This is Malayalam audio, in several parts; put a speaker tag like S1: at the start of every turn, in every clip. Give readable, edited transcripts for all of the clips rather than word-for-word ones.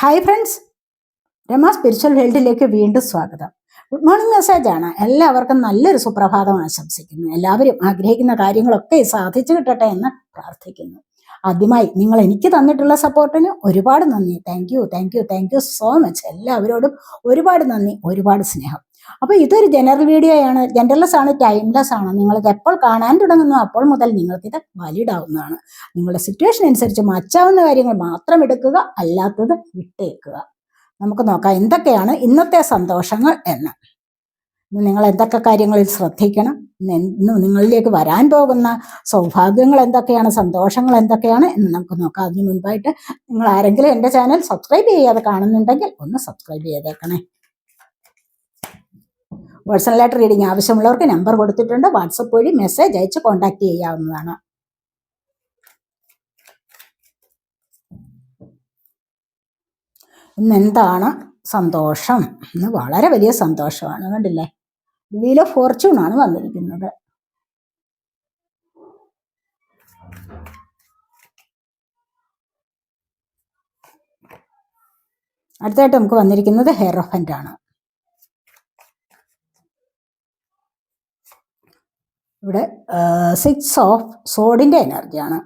S1: ഹായ് ഫ്രണ്ട്സ്, രമ സ്പിരിച്വൽ വേൾഡിലേക്ക് വീണ്ടും സ്വാഗതം. ഗുഡ് മോർണിംഗ് മെസ്സേജാണ്. എല്ലാവർക്കും നല്ലൊരു സുപ്രഭാതം ആശംസിക്കുന്നു. എല്ലാവരും ആഗ്രഹിക്കുന്ന കാര്യങ്ങളൊക്കെ സാധിച്ചു കിട്ടട്ടെ എന്ന് പ്രാർത്ഥിക്കുന്നു. ആദ്യമായി നിങ്ങൾ എനിക്ക് തന്നിട്ടുള്ള സപ്പോർട്ടിന് ഒരുപാട് നന്ദി. Thank you so much. എല്ലാവരോടും ഒരുപാട് നന്ദി, ഒരുപാട് സ്നേഹം. അപ്പോൾ ഇതൊരു ജനറൽ വീഡിയോയാണ്. ജനറൽലെസ് ആണ്, ടൈംലെസ് ആണ്. നിങ്ങളിത് എപ്പോൾ കാണാൻ തുടങ്ങുന്നു അപ്പോൾ മുതൽ നിങ്ങൾക്കിത് വാലിഡ് ആവുന്നതാണ്. നിങ്ങളുടെ സിറ്റുവേഷൻ അനുസരിച്ച് മാറ്റാവുന്ന കാര്യങ്ങൾ മാത്രം എടുക്കുക, അല്ലാത്തത് വിട്ടേക്കുക. നമുക്ക് നോക്കാം എന്തൊക്കെയാണ് ഇന്നത്തെ സന്തോഷങ്ങൾ എന്ന്. നിങ്ങൾ എന്തൊക്കെ കാര്യങ്ങളിൽ ശ്രദ്ധിക്കണം, ഇന്ന് നിങ്ങളിലേക്ക് വരാൻ പോകുന്ന സൗഭാഗ്യങ്ങൾ എന്തൊക്കെയാണ്, സന്തോഷങ്ങൾ എന്തൊക്കെയാണ് എന്ന് നമുക്ക് നോക്കാം. അതിന് മുൻപായിട്ട് നിങ്ങൾ ആരെങ്കിലും എൻ്റെ ചാനൽ സബ്സ്ക്രൈബ് ചെയ്യാതെ കാണുന്നുണ്ടെങ്കിൽ ഒന്ന് സബ്സ്ക്രൈബ് ചെയ്തേക്കണേ. പേഴ്സണലായിട്ട് റീഡിങ് ആവശ്യമുള്ളവർക്ക് നമ്പർ കൊടുത്തിട്ടുണ്ട്. വാട്സപ്പ് വഴി മെസ്സേജ് അയച്ച് കോൺടാക്ട് ചെയ്യാവുന്നതാണ്. ഇന്ന് എന്താണ് സന്തോഷം? ഇന്ന് വളരെ വലിയ സന്തോഷമാണ്. കണ്ടില്ലേ, വീൽ ഓഫ് ഫോർച്യൂൺ ആണ് വന്നിരിക്കുന്നത്. അടുത്തായിട്ട് നമുക്ക് വന്നിരിക്കുന്നത് ഹെയറോഫന്റ് ആണ്. ഇവിടെ 6 ഓഫ് സോഡിന്റെ എനർജിയാണ്.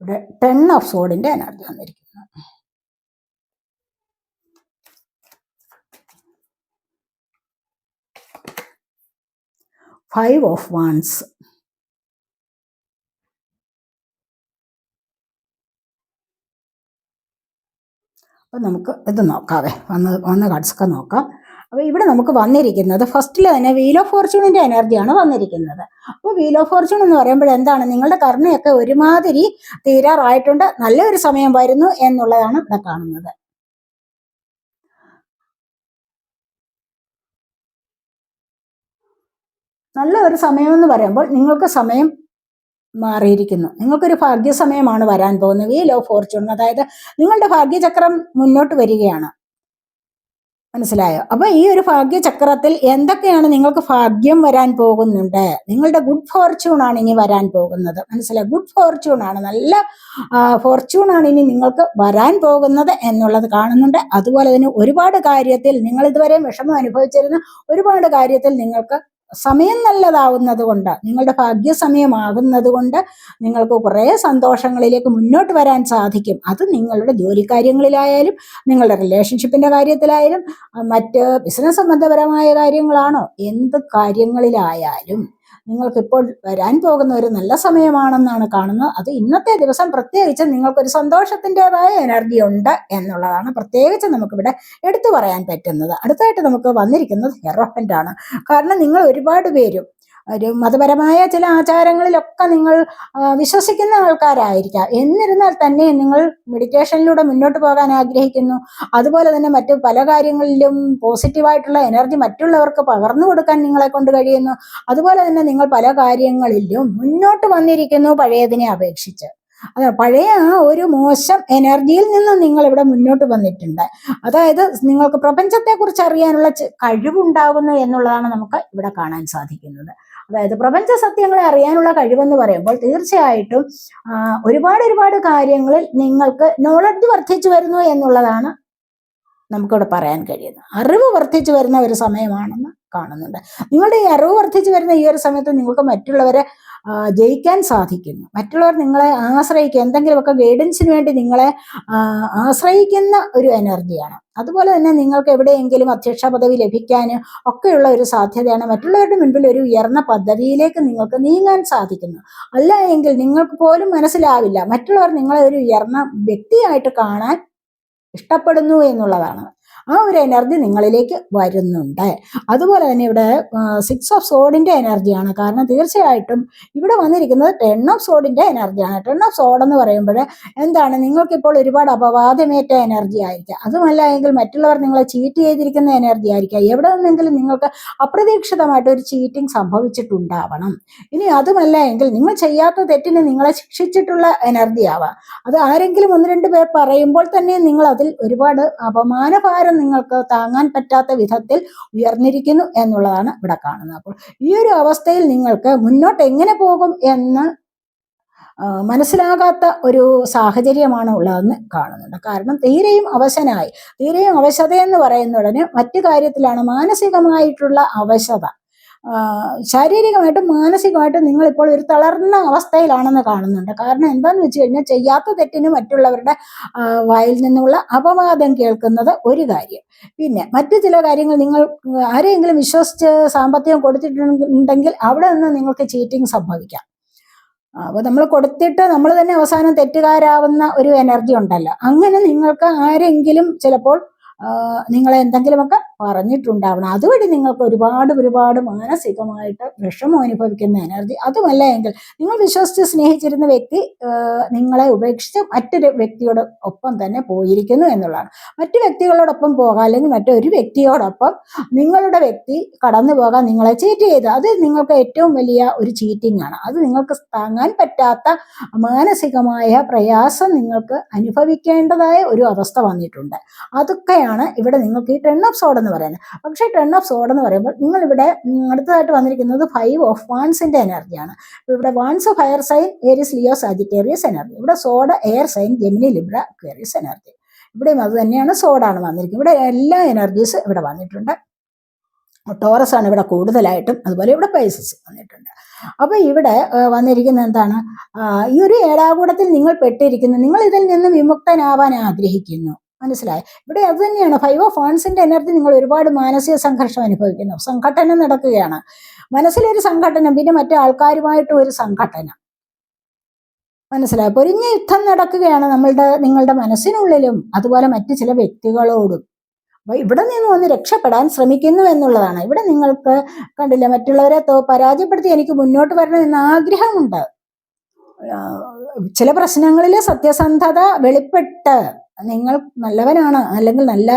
S1: ഇവിടെ 10 ഓഫ് സോഡിന്റെ എനർജി വന്നിരിക്കുന്നു. Five of wands. അപ്പം നമുക്ക് ഇത് നോക്കാവേ, വന്ന കാർഡ്സൊക്കെ നോക്കാം. അപ്പോൾ ഇവിടെ നമുക്ക് വന്നിരിക്കുന്നത് ഫസ്റ്റിൽ തന്നെ വീൽ ഓഫ് ഫോർച്യൂണിന്റെ എനർജിയാണ് വന്നിരിക്കുന്നത്. അപ്പോൾ വീൽ ഓഫ് ഫോർച്യൂൺ എന്ന് പറയുമ്പോൾ എന്താണ്, നിങ്ങളുടെ കർമ്മയൊക്കെ ഒരുമാതിരി തീരാറായിട്ടുണ്ട്, നല്ലൊരു സമയം വരുന്നു എന്നുള്ളതാണ് ഇവിടെ കാണുന്നത്. നല്ല ഒരു സമയം എന്ന് പറയുമ്പോൾ നിങ്ങൾക്ക് സമയം മാറിയിരിക്കുന്നു. നിങ്ങൾക്കൊരു ഭാഗ്യസമയമാണ് വരാൻ പോകുന്നത്. വീൽ ഓഫ് ഫോർച്യൂൺ, അതായത് നിങ്ങളുടെ ഭാഗ്യചക്രം മുന്നോട്ട് വരികയാണ്. മനസ്സിലായോ? അപ്പൊ ഈ ഒരു ഭാഗ്യചക്രത്തിൽ എന്തൊക്കെയാണ് നിങ്ങൾക്ക് ഭാഗ്യം വരാൻ പോകുന്നുണ്ട്. നിങ്ങളുടെ ഗുഡ് ഫോർച്യൂൺ ആണ് ഇനി വരാൻ പോകുന്നത്. മനസ്സിലായോ? ഗുഡ് ഫോർച്യൂൺ ആണ്, നല്ല ഫോർച്യൂൺ ആണ് ഇനി നിങ്ങൾക്ക് വരാൻ പോകുന്നത് എന്നുള്ളത് കാണുന്നുണ്ട്. അതുപോലെ തന്നെ ഒരുപാട് കാര്യത്തിൽ നിങ്ങൾ ഇതുവരെ വിഷമം അനുഭവിച്ചിരുന്ന ഒരുപാട് കാര്യത്തിൽ നിങ്ങൾക്ക് സമയം നല്ലതാവുന്നത് കൊണ്ട്, നിങ്ങളുടെ ഭാഗ്യസമയമാകുന്നത് കൊണ്ട് നിങ്ങൾക്ക് കുറേ സന്തോഷങ്ങളിലേക്ക് മുന്നോട്ട് വരാൻ സാധിക്കും. അത് നിങ്ങളുടെ ജോലി കാര്യങ്ങളിലായാലും നിങ്ങളുടെ റിലേഷൻഷിപ്പിന്റെ കാര്യത്തിലായാലും മറ്റ് ബിസിനസ് സംബന്ധപരമായ കാര്യങ്ങളാണോ, എന്ത് കാര്യങ്ങളിലായാലും നിങ്ങൾക്കിപ്പോൾ വരാൻ പോകുന്ന ഒരു നല്ല സമയമാണെന്നാണ് കാണുന്നത്. അത് ഇന്നത്തെ ദിവസം പ്രത്യേകിച്ച് നിങ്ങൾക്കൊരു സന്തോഷത്തിൻ്റെതായ എനർജി ഉണ്ട് എന്നുള്ളതാണ് പ്രത്യേകിച്ച് നമുക്കിവിടെ എടുത്തു പറയാൻ പറ്റുന്നത്. അടുത്തായിട്ട് നമുക്ക് വന്നിരിക്കുന്നത് ഹെയറോഫന്റ് ആണ്. കാരണം നിങ്ങൾ ഒരുപാട് പേരും ഒരു മതപരമായ ചില ആചാരങ്ങളിലൊക്കെ നിങ്ങൾ വിശ്വസിക്കുന്ന ആൾക്കാരായിരിക്കാം. എന്നിരുന്നാൽ തന്നെ നിങ്ങൾ മെഡിറ്റേഷനിലൂടെ മുന്നോട്ട് പോകാൻ ആഗ്രഹിക്കുന്നു. അതുപോലെ തന്നെ മറ്റു പല കാര്യങ്ങളിലും പോസിറ്റീവായിട്ടുള്ള എനർജി മറ്റുള്ളവർക്ക് പകർന്നു കൊടുക്കാൻ നിങ്ങളെ കൊണ്ട് കഴിയുന്നു. അതുപോലെ തന്നെ നിങ്ങൾ പല കാര്യങ്ങളിലും മുന്നോട്ട് വന്നിരിക്കുന്നു പഴയതിനെ അപേക്ഷിച്ച്. അതെ, പഴയ ആ ഒരു മോശം എനർജിയിൽ നിന്ന് നിങ്ങൾ ഇവിടെ മുന്നോട്ട് വന്നിട്ടുണ്ട്. അതായത് നിങ്ങൾക്ക് പ്രപഞ്ചത്തെക്കുറിച്ച് അറിയാനുള്ള കഴിവുണ്ടാകുന്നു എന്നുള്ളതാണ് നമുക്ക് ഇവിടെ കാണാൻ സാധിക്കുന്നത്. അതായത് പ്രപഞ്ച സത്യങ്ങളെ അറിയാനുള്ള കഴിവെന്ന് പറയുമ്പോൾ തീർച്ചയായിട്ടും ഒരുപാട് കാര്യങ്ങളിൽ നിങ്ങൾക്ക് നോളജ് വർദ്ധിച്ചു വരുന്നു എന്നുള്ളതാണ് നമുക്കിവിടെ പറയാൻ കഴിയുന്നത്. അറിവ് വർദ്ധിച്ചു വരുന്ന ഒരു സമയമാണെന്ന് കാണുന്നുണ്ട്. നിങ്ങളുടെ ഈ അറിവ് വർദ്ധിച്ചു വരുന്ന ഈ ഒരു സമയത്ത് നിങ്ങൾക്ക് മറ്റുള്ളവരെ ജയിക്കാൻ സാധിക്കുന്നു. മറ്റുള്ളവർ നിങ്ങളെ ആശ്രയിക്കുക, എന്തെങ്കിലുമൊക്കെ ഗൈഡൻസിന് വേണ്ടി നിങ്ങളെ ആശ്രയിക്കുന്ന ഒരു എനർജിയാണ്. അതുപോലെ തന്നെ നിങ്ങൾക്ക് എവിടെയെങ്കിലും അധ്യക്ഷ പദവി ലഭിക്കാൻ ഒക്കെയുള്ള ഒരു സാധ്യതയാണ്. മറ്റുള്ളവരുടെ മുൻപിൽ ഒരു ഉയർന്ന പദവിയിലേക്ക് നിങ്ങൾക്ക് നീങ്ങാൻ സാധിക്കുന്നു. അല്ല എങ്കിൽ നിങ്ങൾക്ക് പോലും മനസ്സിലാവില്ല മറ്റുള്ളവർ നിങ്ങളെ ഒരു ഉയർന്ന വ്യക്തിയായിട്ട് കാണാൻ ഇഷ്ടപ്പെടുന്നു എന്നുള്ളതാണ്. ആ ഒരു എനർജി നിങ്ങളിലേക്ക് വരുന്നുണ്ട്. അതുപോലെ തന്നെ ഇവിടെ 6 ഓഫ് സോഡിന്റെ എനർജിയാണ്. കാരണം തീർച്ചയായിട്ടും ഇവിടെ വന്നിരിക്കുന്നത് 10 ഓഫ് സോഡിന്റെ എനർജിയാണ്. 10 ഓഫ് സോഡ് എന്ന് പറയുമ്പോൾ എന്താണ്, നിങ്ങൾക്കിപ്പോൾ ഒരുപാട് അപവാദമേറ്റ എനർജി ആയിരിക്കാം. അതുമല്ല എങ്കിൽ മറ്റുള്ളവർ നിങ്ങളെ ചീറ്റ് ചെയ്തിരിക്കുന്ന എനർജി ആയിരിക്കാം. എവിടെ നിന്നെങ്കിലും നിങ്ങൾക്ക് അപ്രതീക്ഷിതമായിട്ട് ഒരു ചീറ്റിംഗ് സംഭവിച്ചിട്ടുണ്ടാവണം. ഇനി അതുമല്ല എങ്കിൽ നിങ്ങൾ ചെയ്യാത്ത തെറ്റിന് നിങ്ങളെ ശിക്ഷിച്ചിട്ടുള്ള എനർജി ആവാം. അത് ആരെങ്കിലും 1-2 പേർ പറയുമ്പോൾ തന്നെ നിങ്ങൾ അതിൽ ഒരുപാട് അപമാനഭാരം നിങ്ങൾക്ക് താങ്ങാൻ പറ്റാത്ത വിധത്തിൽ ഉയർന്നിരിക്കുന്നു എന്നുള്ളതാണ് ഇവിടെ കാണുന്നത്. അപ്പോൾ ഈ ഒരു അവസ്ഥയിൽ നിങ്ങൾക്ക് മുന്നോട്ട് എങ്ങനെ പോകും എന്ന് മനസ്സിലാകാത്ത ഒരു സാഹചര്യമാണ് ഉള്ളതെന്ന് കാണുന്നുണ്ട്. കാരണം തീരെയും അവശതയെന്ന് പറയുന്ന ഉടനെ മറ്റു കാര്യത്തിലാണ്, മാനസികമായിട്ടുള്ള അവശത. ശാരീരികമായിട്ടും മാനസികമായിട്ടും നിങ്ങളിപ്പോൾ ഒരു തളർന്ന അവസ്ഥയിലാണെന്ന് കാണുന്നുണ്ട്. കാരണം എന്താന്ന് വെച്ച് കഴിഞ്ഞാൽ, ചെയ്യാത്ത തെറ്റിന് മറ്റുള്ളവരുടെ വായിൽ നിന്നുള്ള അപവാദം കേൾക്കുന്നത് ഒരു കാര്യം. പിന്നെ മറ്റു ചില കാര്യങ്ങൾ, നിങ്ങൾ ആരെയെങ്കിലും വിശ്വസിച്ച് സാമ്പത്തികം കൊടുത്തിട്ടുണ്ടെങ്കിൽ അവിടെ നിന്ന് നിങ്ങൾക്ക് ചീറ്റിംഗ് സംഭവിക്കാം. അപ്പോൾ നമ്മൾ കൊടുത്തിട്ട് നമ്മൾ തന്നെ അവസാനം തെറ്റുകാരാവുന്ന ഒരു എനർജി ഉണ്ടല്ലോ. അങ്ങനെ നിങ്ങൾക്ക് ആരെങ്കിലും ചിലപ്പോൾ നിങ്ങളെ എന്തെങ്കിലുമൊക്കെ പറഞ്ഞിട്ടുണ്ടാവണം. അതുവഴി നിങ്ങൾക്ക് ഒരുപാട് മാനസികമായിട്ട് വിഷമം അനുഭവിക്കുന്ന എനർജി. അതുമല്ല എങ്കിൽ നിങ്ങൾ വിശ്വസിച്ച് സ്നേഹിച്ചിരുന്ന വ്യക്തി നിങ്ങളെ ഉപേക്ഷിച്ച് മറ്റൊരു വ്യക്തിയോട് ഒപ്പം തന്നെ പോയിരിക്കുന്നു എന്നുള്ളതാണ്. മറ്റു വ്യക്തികളോടൊപ്പം പോകാം, അല്ലെങ്കിൽ മറ്റൊരു വ്യക്തിയോടൊപ്പം നിങ്ങളുടെ വ്യക്തി കടന്നു പോകാൻ നിങ്ങളെ ചീറ്റ് ചെയ്ത്, അത് നിങ്ങൾക്ക് ഏറ്റവും വലിയ ഒരു ചീറ്റിംഗ് ആണ്. അത് നിങ്ങൾക്ക് താങ്ങാൻ പറ്റാത്ത മാനസികമായ പ്രയാസം നിങ്ങൾക്ക് അനുഭവിക്കേണ്ടതായ ഒരു അവസ്ഥ വന്നിട്ടുണ്ട്. അതൊക്കെയാണ് ഇവിടെ നിങ്ങൾക്ക് ഈ 10 ഓഫ് സോഡ് എന്ന് പറയുന്നത്. പക്ഷേ 10 ഓഫ് സോഡ് എന്ന് പറയുമ്പോൾ നിങ്ങൾ ഇവിടെ അടുത്തതായിട്ട് വന്നിരിക്കുന്നത് 5 ഓഫ് വാൻസിന്റെ എനർജിയാണ്. ഇവിടെ wands fire sign, Aries, Leo, Sagittarius energy. ഇവിടെ swords air sign, Gemini, Libra, Aquarius energy. ഇവിടെയും അത് തന്നെയാണ്, സോഡാണ് വന്നിരിക്കുന്നത്. ഇവിടെ എല്ലാ എനർജീസ് ഇവിടെ വന്നിട്ടുണ്ട്. ടോറസ് ആണ് ഇവിടെ കൂടുതലായിട്ടും, അതുപോലെ ഇവിടെ പൈസസ് വന്നിട്ടുണ്ട്. അപ്പൊ ഇവിടെ വന്നിരിക്കുന്ന എന്താണ്, ഈ ഒരു ഏടാകൂടത്തിൽ നിങ്ങൾ പെട്ടിരിക്കുന്നു, നിങ്ങൾ ഇതിൽ നിന്ന് വിമുക്തനാവാൻ ആഗ്രഹിക്കുന്നു. മനസ്സിലായി? ഇവിടെ അത് തന്നെയാണ് 5 ഓഫ് വാൻസിന്റെ എനർജി. നിങ്ങൾ ഒരുപാട് മാനസിക സംഘർഷം അനുഭവിക്കുന്നു, സംഘട്ടനം നടക്കുകയാണ്, മനസ്സിലൊരു സംഘട്ടനം, പിന്നെ മറ്റു ആൾക്കാരുമായിട്ടും ഒരു സംഘട്ടനം. മനസ്സിലായി? പൊരിഞ്ഞ യുദ്ധം നടക്കുകയാണ് നിങ്ങളുടെ മനസ്സിനുള്ളിലും, അതുപോലെ മറ്റു ചില വ്യക്തികളോടും. അപ്പൊ ഇവിടെ നിന്ന് ഒന്ന് രക്ഷപ്പെടാൻ ശ്രമിക്കുന്നു എന്നുള്ളതാണ്. ഇവിടെ നിങ്ങൾക്ക് കണ്ടില്ല, മറ്റുള്ളവരെ പരാജയപ്പെടുത്തി എനിക്ക് മുന്നോട്ട് വരണം എന്ന ആഗ്രഹമുണ്ട്. ചില പ്രശ്നങ്ങളിൽ സത്യസന്ധത വെളിപ്പെട്ട് നിങ്ങൾ നല്ലവനാണ് അല്ലെങ്കിൽ നല്ല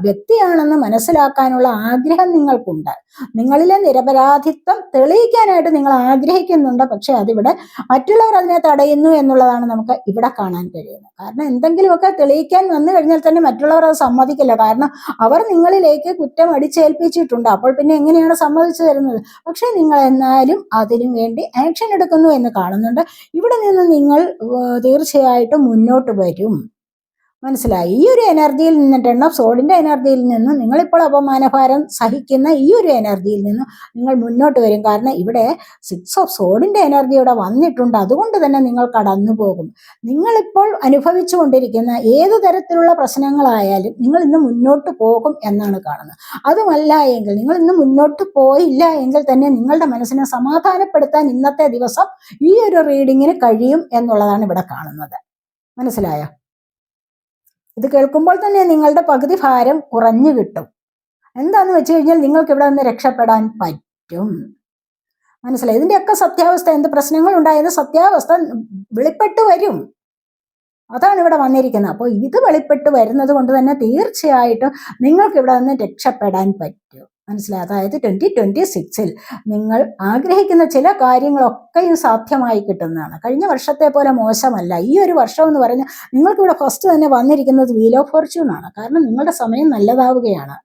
S1: വ്യക്തിയാണെന്ന് മനസ്സിലാക്കാനുള്ള ആഗ്രഹം നിങ്ങൾക്കുണ്ട്. നിങ്ങളിലെ നിരപരാധിത്വം തെളിയിക്കാനായിട്ട് നിങ്ങൾ ആഗ്രഹിക്കുന്നുണ്ട്. പക്ഷെ അതിവിടെ മറ്റുള്ളവർ അതിനെ തടയുന്നു എന്നുള്ളതാണ് നമുക്ക് ഇവിടെ കാണാൻ കഴിയുന്നത്. കാരണം എന്തെങ്കിലുമൊക്കെ തെളിയിക്കാൻ വന്നു കഴിഞ്ഞാൽ തന്നെ മറ്റുള്ളവർ അത് സമ്മതിക്കില്ല. കാരണം അവർ നിങ്ങളിലേക്ക് കുറ്റം അടിച്ചേൽപ്പിച്ചിട്ടുണ്ട്. അപ്പോൾ പിന്നെ എങ്ങനെയാണ് സമ്മതിച്ചു തരുന്നത്? പക്ഷെ നിങ്ങൾ എന്നാലും അതിനു വേണ്ടി ആക്ഷൻ എടുക്കുന്നു എന്ന് കാണുന്നുണ്ട്. ഇവിടെ നിന്ന് നിങ്ങൾ തീർച്ചയായിട്ടും മുന്നോട്ട് വരും. മനസ്സിലായി? ഈ ഒരു എനർജിയിൽ നിന്ന്, 10 ഓഫ് സോഡിന്റെ എനർജിയിൽ നിന്ന്, നിങ്ങളിപ്പോൾ അപമാനഭാരം സഹിക്കുന്ന ഈ ഒരു എനർജിയിൽ നിന്ന് നിങ്ങൾ മുന്നോട്ട് വരും. കാരണം ഇവിടെ 6 ഓഫ് സോഡിന്റെ എനർജി ഇവിടെ വന്നിട്ടുണ്ട്. അതുകൊണ്ട് തന്നെ നിങ്ങൾ കടന്നു പോകും. നിങ്ങളിപ്പോൾ അനുഭവിച്ചു കൊണ്ടിരിക്കുന്ന ഏതു തരത്തിലുള്ള പ്രശ്നങ്ങളായാലും നിങ്ങൾ ഇന്ന് മുന്നോട്ട് പോകും എന്നാണ് കാണുന്നത്. അതുമല്ല എങ്കിൽ, നിങ്ങൾ ഇന്ന് മുന്നോട്ട് പോയില്ല എങ്കിൽ തന്നെ നിങ്ങളുടെ മനസ്സിനെ സമാധാനപ്പെടുത്താൻ ഇന്നത്തെ ദിവസം ഈ ഒരു റീഡിങ്ങിന് കഴിയും എന്നുള്ളതാണ് ഇവിടെ കാണുന്നത്. മനസ്സിലായോ? ഇത് കേൾക്കുമ്പോൾ തന്നെ നിങ്ങളുടെ പകുതി ഭാരം കുറഞ്ഞു കിട്ടും. എന്താന്ന് വെച്ച് കഴിഞ്ഞാൽ നിങ്ങൾക്ക് ഇവിടെ നിന്ന് രക്ഷപ്പെടാൻ പറ്റും. മനസ്സിലായി? ഇതിന്റെയൊക്കെ സത്യാവസ്ഥ, എന്ത് പ്രശ്നങ്ങൾ ഉണ്ടായത് സത്യാവസ്ഥ വെളിപ്പെട്ട് വരും. അതാണ് ഇവിടെ വന്നിരിക്കുന്നത്. അപ്പോൾ ഇത് വെളിപ്പെട്ട് വരുന്നത് കൊണ്ട് തന്നെ തീർച്ചയായിട്ടും നിങ്ങൾക്ക് ഇവിടെ നിന്ന് രക്ഷപ്പെടാൻ പറ്റും. മനസ്സിലായി? അതായത് 2026 നിങ്ങൾ ആഗ്രഹിക്കുന്ന ചില കാര്യങ്ങളൊക്കെയും സാധ്യമായി കിട്ടുന്നതാണ്. കഴിഞ്ഞ വർഷത്തെ പോലെ മോശമല്ല ഈ ഒരു വർഷം എന്ന് പറഞ്ഞാൽ. നിങ്ങൾക്കിവിടെ ഫസ്റ്റ് തന്നെ വന്നിരിക്കുന്നത് വീൽ ഓഫ് ഫോർച്യൂൺ ആണ്. കാരണം നിങ്ങളുടെ സമയം നല്ലതാവുകയാണ്.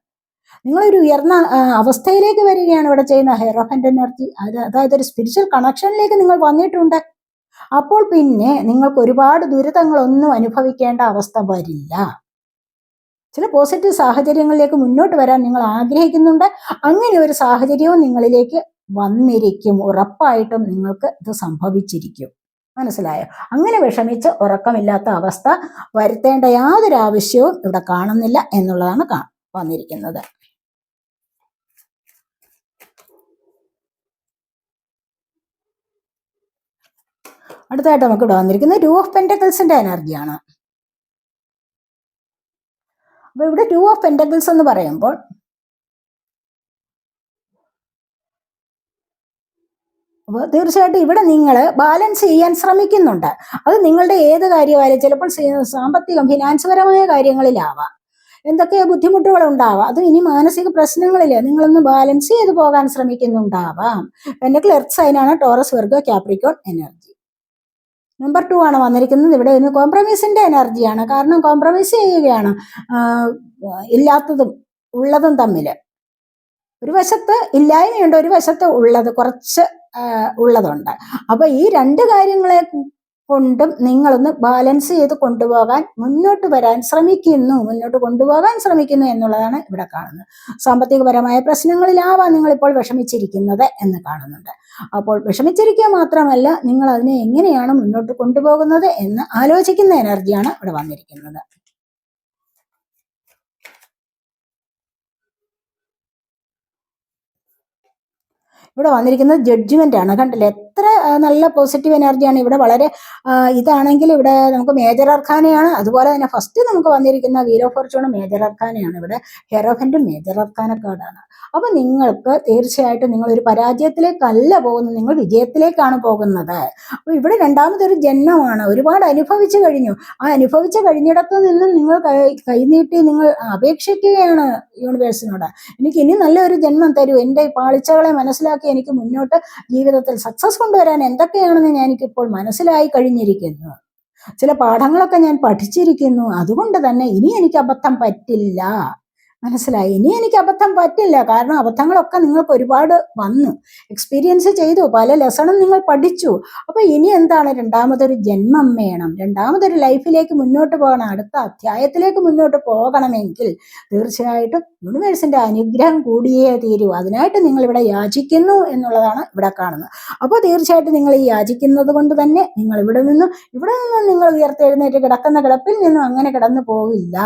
S1: നിങ്ങളൊരു ഉയർന്ന അവസ്ഥയിലേക്ക് വരികയാണ് ഇവിടെ ചെയ്യുന്ന ഹെയറോഫന്റ് എനർജി. അതായത് ഒരു സ്പിരിച്വൽ കണക്ഷനിലേക്ക് നിങ്ങൾ വന്നിട്ടുണ്ട്. അപ്പോൾ പിന്നെ നിങ്ങൾക്ക് ഒരുപാട് ദുരിതങ്ങളൊന്നും അനുഭവിക്കേണ്ട അവസ്ഥ വരില്ല. ചില പോസിറ്റീവ് സാഹചര്യങ്ങളിലേക്ക് മുന്നോട്ട് വരാൻ നിങ്ങൾ ആഗ്രഹിക്കുന്നുണ്ട്. അങ്ങനെ ഒരു സാഹചര്യവും നിങ്ങളിലേക്ക് വന്നിരിക്കും. ഉറപ്പായിട്ടും നിങ്ങൾക്ക് ഇത് സംഭവിച്ചിരിക്കും. മനസ്സിലായോ? അങ്ങനെ വിഷമിച്ച് ഉറക്കമില്ലാത്ത അവസ്ഥ വരുത്തേണ്ട യാതൊരു ആവശ്യവും ഇവിടെ കാണുന്നില്ല എന്നുള്ളതാണ് വന്നിരിക്കുന്നത്. അടുത്തായിട്ട് നമുക്ക് ഇവിടെ വന്നിരിക്കുന്നത് 2 ഓഫ് പെന്റക്കിൾസിന്റെ എനർജിയാണ്. അപ്പൊ ഇവിടെ 2 ഓഫ് പെന്റക്കിൾസ് എന്ന് പറയുമ്പോൾ അപ്പോൾ തീർച്ചയായിട്ടും ഇവിടെ നിങ്ങൾ ബാലൻസ് ചെയ്യാൻ ശ്രമിക്കുന്നുണ്ട്. അത് നിങ്ങളുടെ ഏത് കാര്യമായാലും, ചിലപ്പോൾ സാമ്പത്തികം, ഫിനാൻസ് പരമായ കാര്യങ്ങളിലാവാം, എന്തൊക്കെ ബുദ്ധിമുട്ടുകൾ ഉണ്ടാവാം. അത് ഇനി മാനസിക പ്രശ്നങ്ങളിൽ നിങ്ങളൊന്ന് ബാലൻസ് ചെയ്ത് പോകാൻ ശ്രമിക്കുന്നുണ്ടാവാം. പെന്റക്കിൾ എർത്ത് സൈനാണ്, Taurus, Virgo, Capricorn energy. Number 2 ആണ് വന്നിരിക്കുന്നത്. ഇവിടെ ഒന്ന് കോംപ്രമൈസിന്റെ എനർജിയാണ്. കാരണം കോംപ്രമൈസ് ചെയ്യുകയാണ് ഇല്ലാത്തതും ഉള്ളതും തമ്മിൽ. ഒരു വശത്ത് ഇല്ലായ്മയുണ്ട്, ഒരു വശത്ത് ഉള്ളത് കുറച്ച് ഉള്ളതുണ്ട്. അപ്പൊ ഈ രണ്ട് കാര്യങ്ങളെ കൊണ്ടും നിങ്ങളൊന്ന് ബാലൻസ് ചെയ്ത് കൊണ്ടുപോകാൻ മുന്നോട്ട് കൊണ്ടുപോകാൻ ശ്രമിക്കുന്നു എന്നുള്ളതാണ് ഇവിടെ കാണുന്നത്. സാമ്പത്തികപരമായ പ്രശ്നങ്ങളിലാവാം നിങ്ങളിപ്പോൾ വിഷമിച്ചിരിക്കുന്നത് എന്ന് കാണുന്നുണ്ട്. അപ്പോൾ വിഷമിച്ചിരിക്കുക മാത്രമല്ല, നിങ്ങൾ അതിനെ എങ്ങനെയാണ് മുന്നോട്ട് കൊണ്ടുപോകുന്നത് എന്ന് ആലോചിക്കുന്ന എനർജിയാണ് ഇവിടെ വന്നിരിക്കുന്നത്. ഇവിടെ വന്നിരിക്കുന്നത് ജഡ്ജ്മെന്റ് ആണ്. കണ്ടില്ലേ, എത്ര നല്ല പോസിറ്റീവ് എനർജിയാണ് ഇവിടെ. വളരെ ഇതാണെങ്കിൽ ഇവിടെ നമുക്ക് മേജർ അർക്കാനയാണ്. അതുപോലെ തന്നെ ഫസ്റ്റ് നമുക്ക് വന്നിരിക്കുന്ന വീൽ ഓഫ് ഫോർച്യൂൺ മേജർ അർക്കാനയാണ്. ഇവിടെ ഹെറോഫന്റ് മേജർ അർക്കാന കാർഡാണ്. അപ്പൊ നിങ്ങൾക്ക് തീർച്ചയായിട്ടും നിങ്ങൾ ഒരു പരാജയത്തിലേക്കല്ല പോകുന്നത്, നിങ്ങൾ വിജയത്തിലേക്കാണ് പോകുന്നത്. അപ്പൊ ഇവിടെ രണ്ടാമതൊരു ജന്മമാണ്. ഒരുപാട് അനുഭവിച്ചു കഴിഞ്ഞു. ആ അനുഭവിച്ചു കഴിഞ്ഞിടത്ത് നിന്നും നിങ്ങൾ കൈനീട്ടി നിങ്ങൾ അപേക്ഷിക്കുകയാണ് യൂണിവേഴ്സിനോട്, എനിക്ക് ഇനി നല്ലൊരു ജന്മം തരൂ, എൻ്റെ പാളിച്ചകളെ മനസ്സിലാക്കി എനിക്ക് മുന്നോട്ട് ജീവിതത്തിൽ സക്സസ് കൊണ്ടുവരാൻ എന്തൊക്കെയാണെന്ന് എനിക്കിപ്പോൾ മനസ്സിലായി കഴിഞ്ഞിരിക്കുന്നു. ചില പാഠങ്ങളൊക്കെ ഞാൻ പഠിച്ചിരിക്കുന്നു. അതുകൊണ്ട് തന്നെ ഇനി എനിക്ക് അബദ്ധം പറ്റില്ല. മനസ്സിലായി, ഇനി എനിക്ക് അബദ്ധം പറ്റില്ല. കാരണം അബദ്ധങ്ങളൊക്കെ നിങ്ങൾക്ക് ഒരുപാട് വന്നു, എക്സ്പീരിയൻസ് ചെയ്തു, പല ലെസണും നിങ്ങൾ പഠിച്ചു. അപ്പൊ ഇനി എന്താണ്, രണ്ടാമതൊരു ജന്മം വേണം, രണ്ടാമതൊരു ലൈഫിലേക്ക് മുന്നോട്ട് പോകണം, അടുത്ത അധ്യായത്തിലേക്ക് മുന്നോട്ട് പോകണമെങ്കിൽ തീർച്ചയായിട്ടും യൂണിവേഴ്സിന്റെ അനുഗ്രഹം കൂടിയേ തീരൂ. അതിനായിട്ട് നിങ്ങൾ ഇവിടെ യാചിക്കുന്നു എന്നുള്ളതാണ് ഇവിടെ കാണുന്നത്. അപ്പോൾ തീർച്ചയായിട്ടും നിങ്ങൾ ഈ യാചിക്കുന്നത് കൊണ്ട് തന്നെ നിങ്ങൾ ഇവിടെ നിന്നും നിങ്ങൾ ഉയർത്തെഴുന്നേറ്റ് കിടക്കുന്ന കിടപ്പിൽ നിന്നും അങ്ങനെ കിടന്നു പോവില്ല.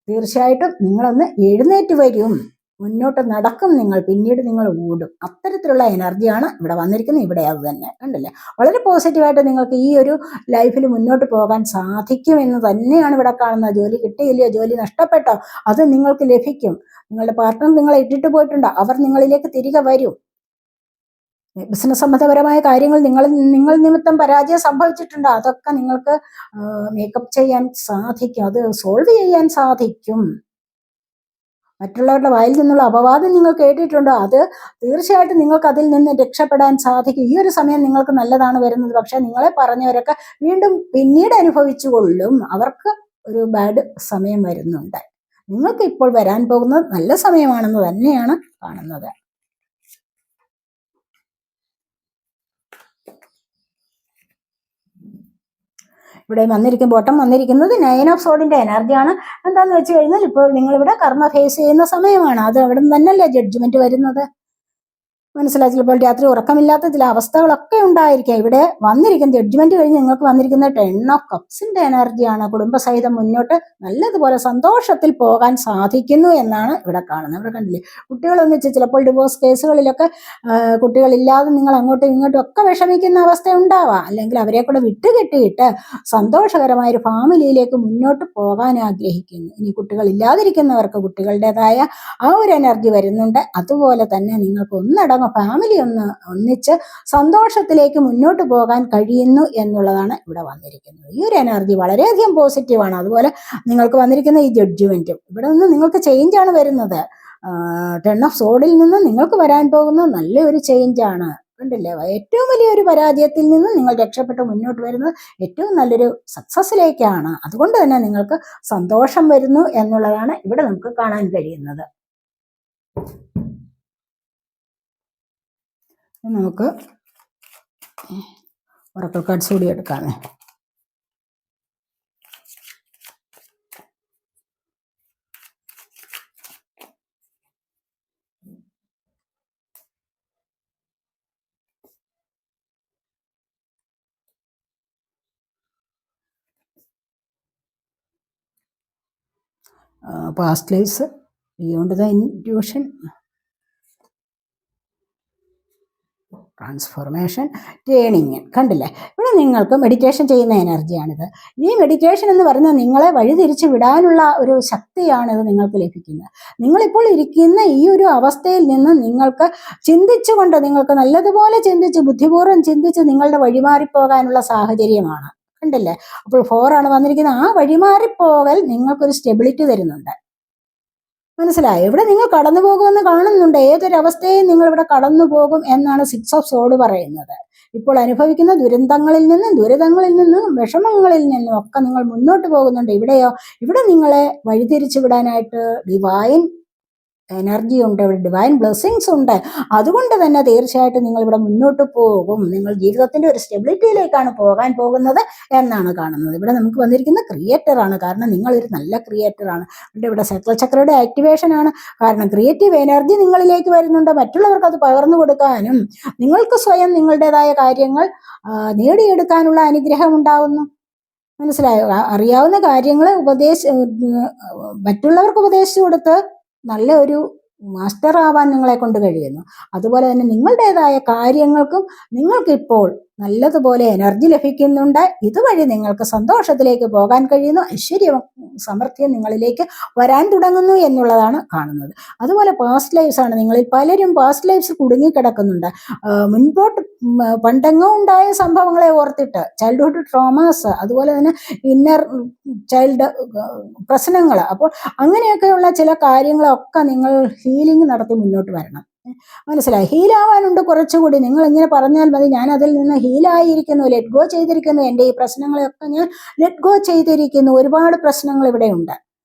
S1: തീർച്ചയായിട്ടും നിങ്ങളൊന്ന് എഴുന്നേറ്റ് വരും, മുന്നോട്ട് നടക്കും, നിങ്ങൾ പിന്നീട് നിങ്ങൾ ഓടും. അത്തരത്തിലുള്ള എനർജിയാണ് ഇവിടെ വന്നിരിക്കുന്നത്. ഇവിടെ അത് തന്നെ കണ്ടില്ലേ, വളരെ പോസിറ്റീവായിട്ട് നിങ്ങൾക്ക് ഈ ഒരു ലൈഫിൽ മുന്നോട്ട് പോകാൻ സാധിക്കും എന്ന് തന്നെയാണ് ഇവിടെ കാണുന്നത്. ജോലി കിട്ടിയില്ലയോ, ജോലി നഷ്ടപ്പെട്ടോ, അത് നിങ്ങൾക്ക് ലഭിക്കും. നിങ്ങളുടെ പാർട്ട്ണർ നിങ്ങളെ ഇട്ടിട്ട് പോയിട്ടുണ്ടോ, അവർ നിങ്ങളിലേക്ക് തിരികെ വരും. ബിസിനസ് സംബന്ധപരമായ കാര്യങ്ങൾ നിങ്ങൾ നിമിത്തം പരാജയം സംഭവിച്ചിട്ടുണ്ടോ, അതൊക്കെ നിങ്ങൾക്ക് മേക്കപ്പ് ചെയ്യാൻ സാധിക്കും, അത് സോൾവ് ചെയ്യാൻ സാധിക്കും. മറ്റുള്ളവരുടെ വായിൽ നിന്നുള്ള അപവാദം നിങ്ങൾ കേട്ടിട്ടുണ്ടോ, അത് തീർച്ചയായിട്ടും നിങ്ങൾക്ക് അതിൽ നിന്ന് രക്ഷപ്പെടാൻ സാധിക്കും. ഈ ഒരു സമയം നിങ്ങൾക്ക് നല്ലതാണ് വരുന്നത്. പക്ഷെ നിങ്ങളെ പറഞ്ഞവരൊക്കെ വീണ്ടും പിന്നീട് അനുഭവിച്ചു കൊള്ളും. അവർക്ക് ഒരു ബാഡ് സമയം വരുന്നുണ്ട്. നിങ്ങൾക്ക് ഇപ്പോൾ വരാൻ പോകുന്നത് നല്ല സമയമാണെന്ന് തന്നെയാണ് കാണുന്നത്. ഇവിടെ ബോട്ടം വന്നിരിക്കുന്നത് 9 ഓഫ് സോഡിന്റെ എനർജിയാണ്. എന്താന്ന് വെച്ച് കഴിഞ്ഞാൽ ഇപ്പോൾ നിങ്ങളിവിടെ കർമ്മ ഫേസ് ചെയ്യുന്ന സമയമാണ്. അത് അവിടെ നിന്ന് തന്നെയല്ലേ ജഡ്ജ്മെന്റ് വരുന്നത്. മനസ്സിലായി. ചിലപ്പോൾ രാത്രി ഉറക്കമില്ലാത്ത ചില അവസ്ഥകളൊക്കെ ഉണ്ടായിരിക്കാം. ഇവിടെ വന്നിരിക്കുന്ന ജഡ്ജ്മെന്റ് കഴിഞ്ഞ് നിങ്ങൾക്ക് വന്നിരിക്കുന്ന 10 ഓഫ് കപ്സിന്റെ എനർജിയാണ്. കുടുംബസഹിതം മുന്നോട്ട് നല്ലതുപോലെ സന്തോഷത്തിൽ പോകാൻ സാധിക്കുന്നു എന്നാണ് ഇവിടെ കാണുന്നത്. ഇവിടെ കണ്ടില്ലേ, കുട്ടികളൊന്നിച്ച് ചിലപ്പോൾ ഡിവോഴ്സ് കേസുകളിലൊക്കെ കുട്ടികളില്ലാതെ നിങ്ങൾ അങ്ങോട്ടും ഇങ്ങോട്ടും ഒക്കെ വിഷമിക്കുന്ന അവസ്ഥ ഉണ്ടാവാം. അല്ലെങ്കിൽ അവരെ കൂടെ വിട്ടുകെട്ടിയിട്ട് സന്തോഷകരമായ ഒരു ഫാമിലിയിലേക്ക് മുന്നോട്ട് പോകാൻ ആഗ്രഹിക്കുന്നു. ഇനി കുട്ടികളില്ലാതിരിക്കുന്നവർക്ക് കുട്ടികളുടേതായ ആ ഒരു എനർജി വരുന്നുണ്ട്. അതുപോലെ തന്നെ നിങ്ങൾക്ക് ഒന്നടങ്കം ഫാമിലി ഒന്നിച്ച് സന്തോഷത്തിലേക്ക് മുന്നോട്ട് പോകാൻ കഴിയുന്നു എന്നുള്ളതാണ് ഇവിടെ വന്നിരിക്കുന്നത്. ഈ ഒരു എനർജി വളരെയധികം പോസിറ്റീവാണ്. അതുപോലെ നിങ്ങൾക്ക് വന്നിരിക്കുന്ന ഈ ജഡ്ജ്മെന്റും ഇവിടെ നിന്ന് നിങ്ങൾക്ക് ചേഞ്ചാണ് വരുന്നത്. 10 ഓഫ് സോഡിൽ നിന്ന് നിങ്ങൾക്ക് വരാൻ പോകുന്ന നല്ലൊരു ചേഞ്ചാണ്. കണ്ടില്ലേ, ഏറ്റവും വലിയൊരു പരാജയത്തിൽ നിന്ന് നിങ്ങൾ രക്ഷപ്പെട്ട് മുന്നോട്ട് വരുന്നത് ഏറ്റവും നല്ലൊരു സക്സസ്സിലേക്കാണ്. അതുകൊണ്ട് തന്നെ നിങ്ങൾക്ക് സന്തോഷം വരുന്നു എന്നുള്ളതാണ് ഇവിടെ നമുക്ക് കാണാൻ കഴിയുന്നത്. നമുക്ക് ഒറക്കിൾ കാർഡ്സ് കൂടി എടുക്കാമേ. Past lives, beyond the intuition, transformation, turning. കണ്ടില്ലേ, ഇവിടെ നിങ്ങൾക്ക് മെഡിറ്റേഷൻ ചെയ്യുന്ന എനർജിയാണിത്. ഈ മെഡിറ്റേഷൻ എന്ന് പറയുന്നത് നിങ്ങളെ വഴിതിരിച്ച് വിടാനുള്ള ഒരു ശക്തിയാണിത് നിങ്ങൾക്ക് ലഭിക്കുന്നത്. നിങ്ങളിപ്പോൾ ഇരിക്കുന്ന ഈ ഒരു അവസ്ഥയിൽ നിന്ന് നിങ്ങൾക്ക് ചിന്തിച്ചുകൊണ്ട്, നിങ്ങൾക്ക് നല്ലതുപോലെ ചിന്തിച്ച് ബുദ്ധിപൂർവ്വം ചിന്തിച്ച് നിങ്ങളുടെ വഴിമാറിപ്പോകാനുള്ള സാഹചര്യമാണ്. കണ്ടില്ലേ, അപ്പോൾ 4 ആണ് വന്നിരിക്കുന്നത്. ആ വഴിമാറിപ്പോകൽ നിങ്ങൾക്കൊരു സ്റ്റെബിലിറ്റി തരുന്നുണ്ട്. മനസ്സിലായോ, ഇവിടെ നിങ്ങൾ കടന്നു പോകുമെന്ന് കാണുന്നുണ്ട്. ഏതൊരവസ്ഥയും നിങ്ങൾ ഇവിടെ കടന്നു പോകും എന്നാണ് 6 ഓഫ് സോഡ് പറയുന്നത്. ഇപ്പോൾ അനുഭവിക്കുന്ന ദുരിതങ്ങളിൽ നിന്നും വിഷമങ്ങളിൽ നിന്നും ഒക്കെ നിങ്ങൾ മുന്നോട്ട് പോകുന്നുണ്ട്. ഇവിടെ നിങ്ങളെ വഴിതിരിച്ചു വിടാനായിട്ട് ഡിവൈൻ എനർജി ഉണ്ട്, ഇവിടെ ഡിവൈൻ ബ്ലെസ്സിങ്സ് ഉണ്ട്. അതുകൊണ്ട് തന്നെ തീർച്ചയായിട്ടും നിങ്ങൾ ഇവിടെ മുന്നോട്ട് പോകും. നിങ്ങൾ ജീവിതത്തിന്റെ ഒരു സ്റ്റെബിലിറ്റിയിലേക്കാണ് പോകാൻ പോകുന്നത് എന്നാണ് കാണുന്നത്. ഇവിടെ നമുക്ക് വന്നിരിക്കുന്ന ക്രിയേറ്റർ ആണ്. കാരണം നിങ്ങൾ ഒരു നല്ല ക്രിയേറ്റർ ആണ്. ഇവിടെ സകല ചക്രയുടെ ആക്ടിവേഷൻ ആണ്. കാരണം ക്രിയേറ്റീവ് എനർജി നിങ്ങളിലേക്ക് വരുന്നുണ്ട്. മറ്റുള്ളവർക്ക് അത് പകർന്നു കൊടുക്കാനും നിങ്ങൾക്ക് സ്വയം നിങ്ങളുടേതായ കാര്യങ്ങൾ നേടിയെടുക്കാനുള്ള അനുഗ്രഹം ഉണ്ടാവുന്നു. മനസ്സിലായോ? അറിയാവുന്ന കാര്യങ്ങൾ മറ്റുള്ളവർക്ക് ഉപദേശിച്ചു കൊടുത്ത് നല്ല ഒരു മാസ്റ്റർ ആവാൻ നിങ്ങളെ കൊണ്ട് കഴിയുന്നു. അതുപോലെ തന്നെ നിങ്ങളുടേതായ കാര്യങ്ങൾക്കും നിങ്ങൾക്കിപ്പോൾ നല്ലതുപോലെ എനർജി ലഭിക്കുന്നുണ്ട്. ഇതുവഴി നിങ്ങൾക്ക് സന്തോഷത്തിലേക്ക് പോകാൻ കഴിയുന്നു. ഐശ്വര്യവും സമൃദ്ധിയും നിങ്ങളിലേക്ക് വരാൻ തുടങ്ങുന്നു എന്നുള്ളതാണ് കാണുന്നത്. അതുപോലെ പാസ്റ്റ് ലൈഫ്സ് ആണ്. നിങ്ങളിൽ പലരും പാസ്റ്റ് ലൈഫ്സ് കുടുങ്ങിക്കിടക്കുന്നുണ്ട്. മുൻപോട്ട് പണ്ടെങ്ങോ ഉണ്ടായ സംഭവങ്ങളെ ഓർത്തിട്ട് ചൈൽഡ്ഹുഡ് ട്രോമാസ്, അതുപോലെ തന്നെ ഇന്നർ ചൈൽഡ് പ്രശ്നങ്ങൾ. അപ്പോൾ അങ്ങനെയൊക്കെയുള്ള ചില കാര്യങ്ങളൊക്കെ നിങ്ങൾ ഹീലിംഗ് നടത്തി മുന്നോട്ട് വരണം. മനസ്സിലായി? ഹീലാവാനുണ്ട് കുറച്ചുകൂടി. നിങ്ങൾ ഇങ്ങനെ പറഞ്ഞാൽ മതി, ഞാൻ അതിൽ നിന്ന് ഹീലായിരിക്കുന്നു, ലെറ്റ് ഗോ ചെയ്തിരിക്കുന്നു, എൻ്റെ ഈ പ്രശ്നങ്ങളെയൊക്കെ ഞാൻ ലെറ്റ് ഗോ ചെയ്തിരിക്കുന്നു. ഒരുപാട് പ്രശ്നങ്ങൾ ഇവിടെ ഉണ്ട്.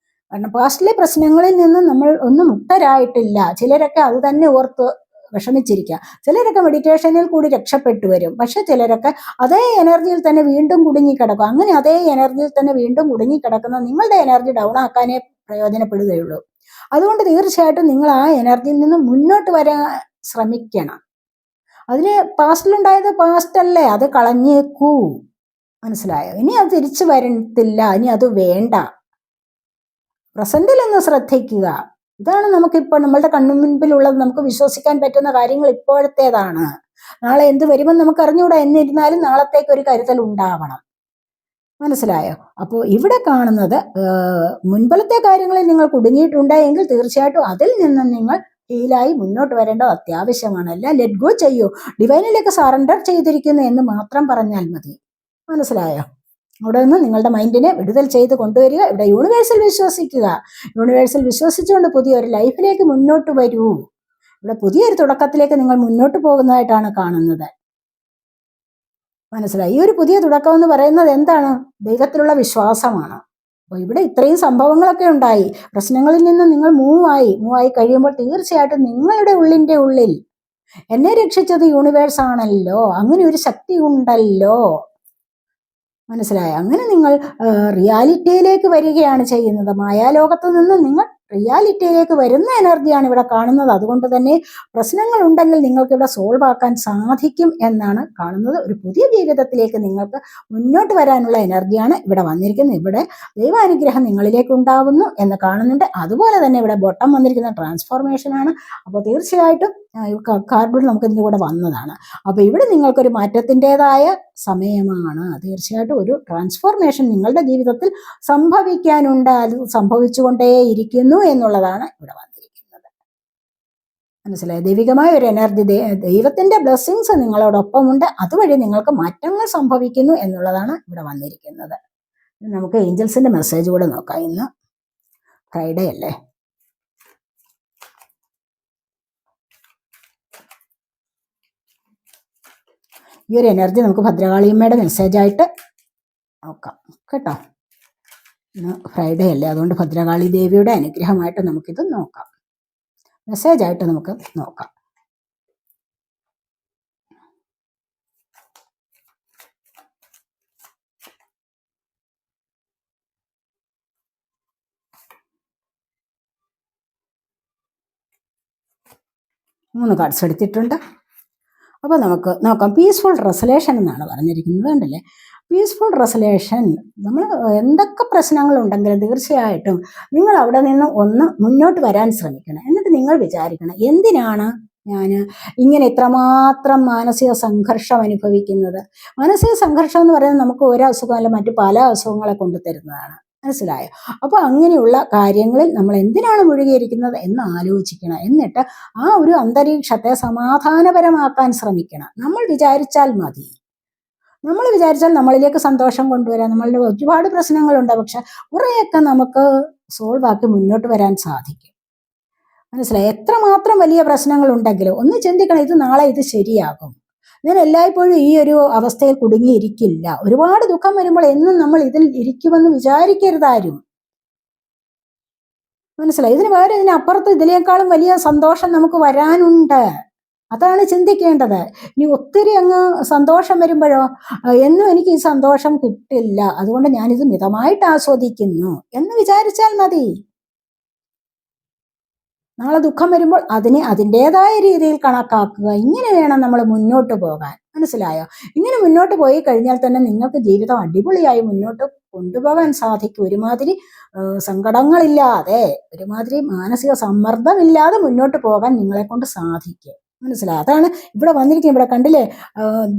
S1: കാരണം പാസ്റ്റിലെ പ്രശ്നങ്ങളിൽ നിന്ന് നമ്മൾ ഒന്നും മുക്തരായിട്ടില്ല. ചിലരൊക്കെ അത് തന്നെ ഓർത്ത് വിഷമിച്ചിരിക്കുക. ചിലരൊക്കെ മെഡിറ്റേഷനിൽ കൂടി രക്ഷപ്പെട്ടു വരും. പക്ഷെ ചിലരൊക്കെ അതേ എനർജിയിൽ തന്നെ വീണ്ടും കുടുങ്ങിക്കിടക്കും. അങ്ങനെ അതേ എനർജിയിൽ തന്നെ വീണ്ടും കുടുങ്ങിക്കിടക്കുന്ന നിങ്ങളുടെ എനർജി ഡൗൺ ആക്കാനേ പ്രയോജനപ്പെടുകയുള്ളൂ. അതുകൊണ്ട് തീർച്ചയായിട്ടും നിങ്ങൾ ആ എനർജിയിൽ നിന്ന് മുന്നോട്ട് വരാൻ ശ്രമിക്കണം. അതിന് പാസ്റ്റിലുണ്ടായത് പാസ്റ്റ് അല്ലേ, അത് കളഞ്ഞേക്കൂ. മനസ്സിലായോ? ഇനി അത് തിരിച്ചു വരത്തില്ല. ഇനി അത് വേണ്ട. പ്രസന്റിലൊന്ന് ശ്രദ്ധിക്കുക. ഇതാണ് നമുക്കിപ്പോൾ നമ്മളുടെ കണ്ണു മുൻപിലുള്ളത്. നമുക്ക് വിശ്വസിക്കാൻ പറ്റുന്ന കാര്യങ്ങൾ ഇപ്പോഴത്തേതാണ്. നാളെ എന്ത് വരുമെന്ന് നമുക്ക് അറിഞ്ഞുകൂടാ. എന്നിരുന്നാലും നാളത്തേക്ക് ഒരു കരുതൽ ഉണ്ടാവണം. മനസ്സിലായോ? അപ്പോൾ ഇവിടെ കാണുന്നത് മുൻപലത്തെ കാര്യങ്ങളിൽ നിങ്ങൾ കുടുങ്ങിയിട്ടുണ്ടെങ്കിൽ തീർച്ചയായിട്ടും അതിൽ നിന്ന് നിങ്ങൾ ഹീലായി മുന്നോട്ട് വരേണ്ടത് അത്യാവശ്യമാണ്. അല്ല ലെറ്റ് ഗോ ചെയ്യൂ, ഡിവൈനിലേക്ക് സറണ്ടർ ചെയ്തിരിക്കുന്നു എന്ന് മാത്രം പറഞ്ഞാൽ മതി. മനസ്സിലായോ? അവിടെ നിന്ന് നിങ്ങളുടെ മൈൻഡിനെ വിടുതൽ ചെയ്ത് കൊണ്ടുവരിക. ഇവിടെ യൂണിവേഴ്സിൽ വിശ്വസിക്കുക. യൂണിവേഴ്സിൽ വിശ്വസിച്ചുകൊണ്ട് പുതിയൊരു ലൈഫിലേക്ക് മുന്നോട്ട് വരൂ. ഇവിടെ പുതിയൊരു തുടക്കത്തിലേക്ക് നിങ്ങൾ മുന്നോട്ട് പോകുന്നതായിട്ടാണ് കാണുന്നത്. മനസ്സിലായി? ഈ ഒരു പുതിയ തുടക്കം എന്ന് പറയുന്നത് എന്താണ്? ദൈവത്തിലുള്ള വിശ്വാസമാണ്. അപ്പോൾ ഇവിടെ ഇത്രയും സംഭവങ്ങളൊക്കെ ഉണ്ടായി. പ്രശ്നങ്ങളിൽ നിന്ന് നിങ്ങൾ മൂവായി കഴിയുമ്പോൾ തീർച്ചയായിട്ടും നിങ്ങളുടെ ഉള്ളിൻ്റെ ഉള്ളിൽ എന്നെ രക്ഷിച്ചത് യൂണിവേഴ്സ് ആണല്ലോ, അങ്ങനെ ഒരു ശക്തി ഉണ്ടല്ലോ. മനസ്സിലായോ? അങ്ങനെ നിങ്ങൾ റിയാലിറ്റിയിലേക്ക് വരികയാണ് ചെയ്യുന്നത്. മായാലോകത്ത് നിന്ന് നിങ്ങൾ റിയാലിറ്റിയിലേക്ക് വരുന്ന എനർജിയാണ് ഇവിടെ കാണുന്നത്. അതുകൊണ്ട് തന്നെ പ്രശ്നങ്ങൾ ഉണ്ടെങ്കിൽ നിങ്ങൾക്ക് ഇവിടെ സോൾവ് ആക്കാൻ സാധിക്കും എന്നാണ് കാണുന്നത്. ഒരു പുതിയ ജീവിതത്തിലേക്ക് നിങ്ങൾക്ക് മുന്നോട്ട് വരാനുള്ള എനർജിയാണ് ഇവിടെ വന്നിരിക്കുന്നത്. ഇവിടെ ദൈവാനുഗ്രഹം നിങ്ങളിലേക്ക് ഉണ്ടാവുന്നു എന്ന് കാണുന്നുണ്ട്. അതുപോലെ തന്നെ ഇവിടെ ബോട്ടം വന്നിരിക്കുന്ന ട്രാൻസ്ഫോർമേഷൻ ആണ്. അപ്പോൾ തീർച്ചയായിട്ടും കാർഡിൽ നമുക്ക് ഇതിൻ്റെ കൂടെ വന്നതാണ്. അപ്പോൾ ഇവിടെ നിങ്ങൾക്കൊരു മാറ്റത്തിൻ്റെതായ സമയമാണ്. തീർച്ചയായിട്ടും ഒരു ട്രാൻസ്ഫോർമേഷൻ നിങ്ങളുടെ ജീവിതത്തിൽ സംഭവിക്കാനുണ്ട്. അത് സംഭവിച്ചുകൊണ്ടേയിരിക്കുന്നു എന്നുള്ളതാണ് ഇവിടെ വന്നിരിക്കുന്നത്. മനസ്സിലായി? ദൈവികമായ ഒരു എനർജി, ദൈവത്തിന്റെ ബ്ലെസ്സിങ്സ് നിങ്ങളോടൊപ്പമുണ്ട്. അതുവഴി നിങ്ങൾക്ക് മാറ്റങ്ങൾ സംഭവിക്കുന്നു എന്നുള്ളതാണ് ഇവിടെ വന്നിരിക്കുന്നത്. നമുക്ക് ഏഞ്ചൽസിന്റെ മെസ്സേജ് കൂടെ നോക്കാം. ഇന്ന് ഫ്രൈഡേ അല്ലേ? ഈ ഒരു എനർജി നമുക്ക് ഭദ്രകാളിയമ്മയുടെ മെസ്സേജായിട്ട് നോക്കാം കേട്ടോ. ഇന്ന് ഫ്രൈഡേ അല്ലേ, അതുകൊണ്ട് ഭദ്രകാളി ദേവിയുടെ അനുഗ്രഹമായിട്ട് നമുക്കിത് നോക്കാം. മെസ്സേജായിട്ട് നമുക്ക് നോക്കാം. മൂന്ന് കാർഡ്സ് എടുത്തിട്ടുണ്ട്. അപ്പോൾ നമുക്ക് നോക്കാം. പീസ്ഫുൾ റെസലേഷൻ എന്നാണ് പറഞ്ഞിരിക്കുന്നത്. കണ്ടല്ലേ? പീസ്ഫുൾ റെസലേഷൻ. നമ്മൾ എന്തൊക്കെ പ്രശ്നങ്ങളുണ്ടെങ്കിലും തീർച്ചയായിട്ടും നിങ്ങൾ അവിടെ നിന്ന് ഒന്ന് മുന്നോട്ട് വരാൻ ശ്രമിക്കണം. എന്നിട്ട് നിങ്ങൾ വിചാരിക്കണം, എന്തിനാണ് ഞാൻ ഇങ്ങനെ ഇത്രമാത്രം മാനസിക സംഘർഷം അനുഭവിക്കുന്നത്? മാനസിക സംഘർഷം എന്ന് പറയുന്നത് നമുക്ക് ഒരു അസുഖമല്ല, മറ്റു പല അസുഖങ്ങളെ കൊണ്ടുതരുന്നതാണ്. മനസ്സിലായോ? അപ്പോൾ അങ്ങനെയുള്ള കാര്യങ്ങളിൽ നമ്മൾ എന്തിനാണ് മുഴുകിയിരിക്കുന്നത് എന്ന് ആലോചിക്കണം. എന്നിട്ട് ആ ഒരു അന്തരീക്ഷത്തെ സമാധാനപരമാക്കാൻ ശ്രമിക്കണം. നമ്മൾ വിചാരിച്ചാൽ മതി. നമ്മൾ വിചാരിച്ചാൽ നമ്മളിലേക്ക് സന്തോഷം കൊണ്ടുവരാം. നമ്മളുടെ ഒരുപാട് പ്രശ്നങ്ങളുണ്ട്, പക്ഷെ കുറേയൊക്കെ നമുക്ക് സോൾവ് ആക്കി മുന്നോട്ട് വരാൻ സാധിക്കും. മനസ്സിലായി? എത്രമാത്രം വലിയ പ്രശ്നങ്ങളുണ്ടെങ്കിലും ഒന്ന് ചിന്തിക്കണം, ഇത് നാളെ ഇത് ശരിയാകും. ഞാൻ എല്ലായ്പ്പോഴും ഈ ഒരു അവസ്ഥയിൽ കുടുങ്ങിയിരിക്കില്ല. ഒരുപാട് ദുഃഖം വരുമ്പോൾ എന്നും നമ്മൾ ഇതിൽ ഇരിക്കുമെന്ന് വിചാരിക്കരുതാരും. മനസ്സിലായി? ഇതിന് പകരം ഇതിനപ്പുറത്ത് ഇതിനേക്കാളും വലിയ സന്തോഷം നമുക്ക് വരാനുണ്ട്. അതാണ് ചിന്തിക്കേണ്ടത്. ഇനി ഒത്തിരി അങ്ങ് സന്തോഷം വരുമ്പോഴോ, എന്നും എനിക്ക് ഈ സന്തോഷം കിട്ടില്ല, അതുകൊണ്ട് ഞാനിത് മിതമായിട്ട് ആസ്വദിക്കുന്നു എന്ന് വിചാരിച്ചാൽ മതി. നാളെ ദുഃഖം വരുമ്പോൾ അതിനെ അതിൻ്റെതായ രീതിയിൽ കണക്കാക്കുക. ഇങ്ങനെ വേണം നമ്മൾ മുന്നോട്ട് പോകാൻ. മനസ്സിലായോ? ഇങ്ങനെ മുന്നോട്ട് പോയി കഴിഞ്ഞാൽ തന്നെ നിങ്ങൾക്ക് ജീവിതം അടിപൊളിയായി മുന്നോട്ട് കൊണ്ടുപോകാൻ സാധിക്കും. ഒരുമാതിരി സങ്കടങ്ങളില്ലാതെ, ഒരുമാതിരി മാനസിക സമ്മർദ്ദമില്ലാതെ മുന്നോട്ട് പോകാൻ നിങ്ങളെ കൊണ്ട് സാധിക്കും. മനസ്സിലായി? അതാണ് ഇവിടെ വന്നിരിക്കുന്നത്. ഇവിടെ കണ്ടില്ലേ,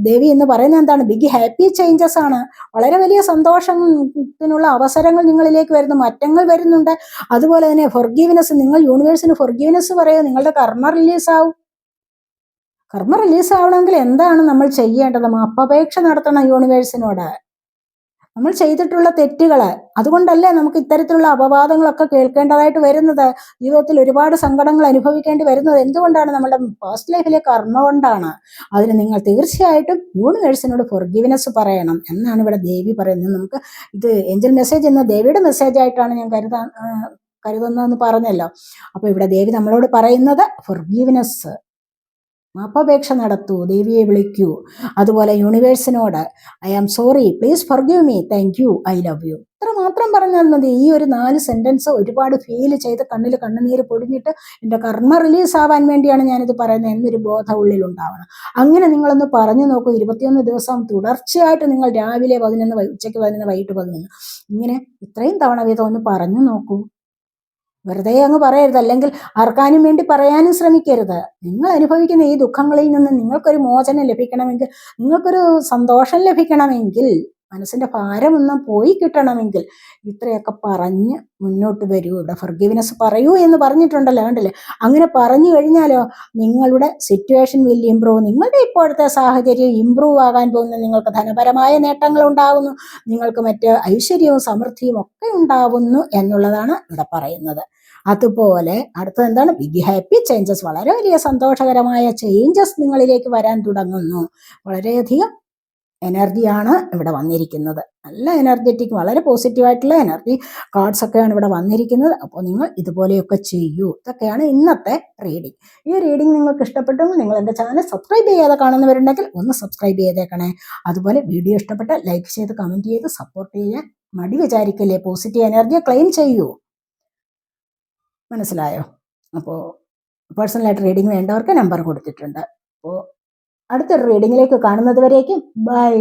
S1: ദേവി എന്ന് പറയുന്നത് എന്താണ്? ബിഗ് ഹാപ്പി ചേഞ്ചസ് ആണ്. വളരെ വലിയ സന്തോഷത്തിനുള്ള അവസരങ്ങൾ നിങ്ങളിലേക്ക് വരുന്നു, മാറ്റങ്ങൾ വരുന്നുണ്ട്. അതുപോലെ തന്നെ ഫൊർഗീവ്നെസ്, നിങ്ങൾ യൂണിവേഴ്സിന് ഫൊർഗീവ്നെസ് പറയുക, നിങ്ങളുടെ കർമ്മ റിലീസ് ആവും. കർമ്മ റിലീസ് ആവണമെങ്കിൽ എന്താണ് നമ്മൾ ചെയ്യേണ്ടത്? മാപ്പപേക്ഷ നടത്തണം യൂണിവേഴ്സിനോട്. നമ്മൾ ചെയ്തിട്ടുള്ള തെറ്റുകൾ, അതുകൊണ്ടല്ലേ നമുക്ക് ഇത്തരത്തിലുള്ള അപവാദങ്ങളൊക്കെ കേൾക്കേണ്ടതായിട്ട് വരുന്നത്, ജീവിതത്തിൽ ഒരുപാട് സങ്കടങ്ങൾ അനുഭവിക്കേണ്ടി വരുന്നത്. എന്തുകൊണ്ടാണ്? നമ്മുടെ പാസ്റ്റ് ലൈഫിലെ കർമ്മ കൊണ്ടാണ്. അതിന് നിങ്ങൾ തീർച്ചയായിട്ടും യൂണിവേഴ്സിനോട് ഫൊർഗീവ്നെസ് പറയണം എന്നാണ് ഇവിടെ ദേവി പറയുന്നത്. നമുക്ക് ഇത് ഏഞ്ചൽ മെസ്സേജ് എന്ന ദേവിയുടെ മെസ്സേജ് ആയിട്ടാണ് ഞാൻ കരുതുന്നതെന്ന് പറഞ്ഞല്ലോ. അപ്പോൾ ഇവിടെ ദേവി നമ്മളോട് പറയുന്നത് ഫൊർഗീവ്നെസ്, മാപ്പപേക്ഷ നടത്തൂ, ദേവിയെ വിളിക്കൂ. അതുപോലെ യൂണിവേഴ്സിനോട് I am sorry, please forgive me, thank you, I love you, ഇത്ര മാത്രം പറഞ്ഞാൽ മതി. ഈ ഒരു 4 സെന്റൻസ് ഒരുപാട് ഫീൽ ചെയ്ത് കണ്ണിൽ കണ്ണുനീര് പൊടിഞ്ഞിട്ട് എൻ്റെ കർമ്മ റിലീസ് ആവാൻ വേണ്ടിയാണ് ഞാനിത് പറയുന്നത് എന്നൊരു ബോധം ഉള്ളിൽ ഉണ്ടാവണം. അങ്ങനെ നിങ്ങളൊന്ന് പറഞ്ഞു നോക്കൂ. 21 ദിവസം തുടർച്ചയായിട്ട് നിങ്ങൾ രാവിലെ 11, ഉച്ചയ്ക്ക് 11, വൈകിട്ട് 11, ഇങ്ങനെ ഇത്രയും തവണ വീതം ഒന്ന് പറഞ്ഞു നോക്കൂ. വെറുതെ അങ്ങ് പറയരുത്, അല്ലെങ്കിൽ ആർക്കാനും വേണ്ടി പറയാനും ശ്രമിക്കരുത്. നിങ്ങൾ അനുഭവിക്കുന്ന ഈ ദുഃഖങ്ങളിൽ നിന്ന് നിങ്ങൾക്കൊരു മോചനം ലഭിക്കണമെങ്കിൽ, നിങ്ങൾക്കൊരു സന്തോഷം ലഭിക്കണമെങ്കിൽ, മനസ്സിന്റെ ഭാരമൊന്നും പോയി കിട്ടണമെങ്കിൽ ഇത്രയൊക്കെ പറഞ്ഞ് മുന്നോട്ട് വരൂ. ഇവിടെ ഫർഗീവ്നെസ് പറയൂ എന്ന് പറഞ്ഞിട്ടുണ്ടല്ലോ, കണ്ടില്ലേ? അങ്ങനെ പറഞ്ഞു കഴിഞ്ഞാലോ നിങ്ങളുടെ സിറ്റുവേഷൻ വിൽ ഇംപ്രൂവ്. നിങ്ങളുടെ ഇപ്പോഴത്തെ സാഹചര്യം ഇംപ്രൂവ് ആകാൻ പോകുന്നു. നിങ്ങൾക്ക് ധനപരമായ നേട്ടങ്ങൾ ഉണ്ടാവുന്നു, നിങ്ങൾക്ക് മറ്റ് ഐശ്വര്യവും സമൃദ്ധിയും ഒക്കെ ഉണ്ടാവുന്നു എന്നുള്ളതാണ് ഇവിടെ പറയുന്നത്. അതുപോലെ അടുത്തത് എന്താണ്? Big happy changes. വളരെ വലിയ സന്തോഷകരമായ ചേഞ്ചസ് നിങ്ങളിലേക്ക് വരാൻ തുടങ്ങുന്നു. വളരെയധികം എനർജിയാണ് ഇവിടെ വന്നിരിക്കുന്നത്. നല്ല എനർജറ്റിക്, വളരെ പോസിറ്റീവായിട്ടുള്ള എനർജി കാർഡ്സ് ഒക്കെയാണ് ഇവിടെ വന്നിരിക്കുന്നത്. അപ്പോൾ നിങ്ങൾ ഇതുപോലെയൊക്കെ ചെയ്യൂ. ഇതൊക്കെയാണ് ഇന്നത്തെ റീഡിംഗ്. ഈ റീഡിംഗ് നിങ്ങൾക്ക് ഇഷ്ടപ്പെട്ടെങ്കിൽ നിങ്ങൾ എൻ്റെ ചാനൽ സബ്സ്ക്രൈബ് ചെയ്യാതെ കാണുന്നവരുണ്ടെങ്കിൽ ഒന്ന് സബ്സ്ക്രൈബ് ചെയ്തേക്കണേ. അതുപോലെ വീഡിയോ ഇഷ്ടപ്പെട്ടാൽ ലൈക്ക് ചെയ്ത് കമൻറ്റ് ചെയ്ത് സപ്പോർട്ട് ചെയ്യാൻ മടി വിചാരിക്കല്ലേ. പോസിറ്റീവ് എനർജിയെ ക്ലെയിം ചെയ്യൂ. മനസ്സിലായോ? അപ്പോൾ പേഴ്സണലായിട്ട് റീഡിംഗ് വേണ്ടവർക്ക് നമ്പർ കൊടുത്തിട്ടുണ്ട്. അപ്പോൾ അടുത്തൊരു റീഡിങ്ങിലേക്ക് കാണുന്നത് വരേക്കും ബൈ.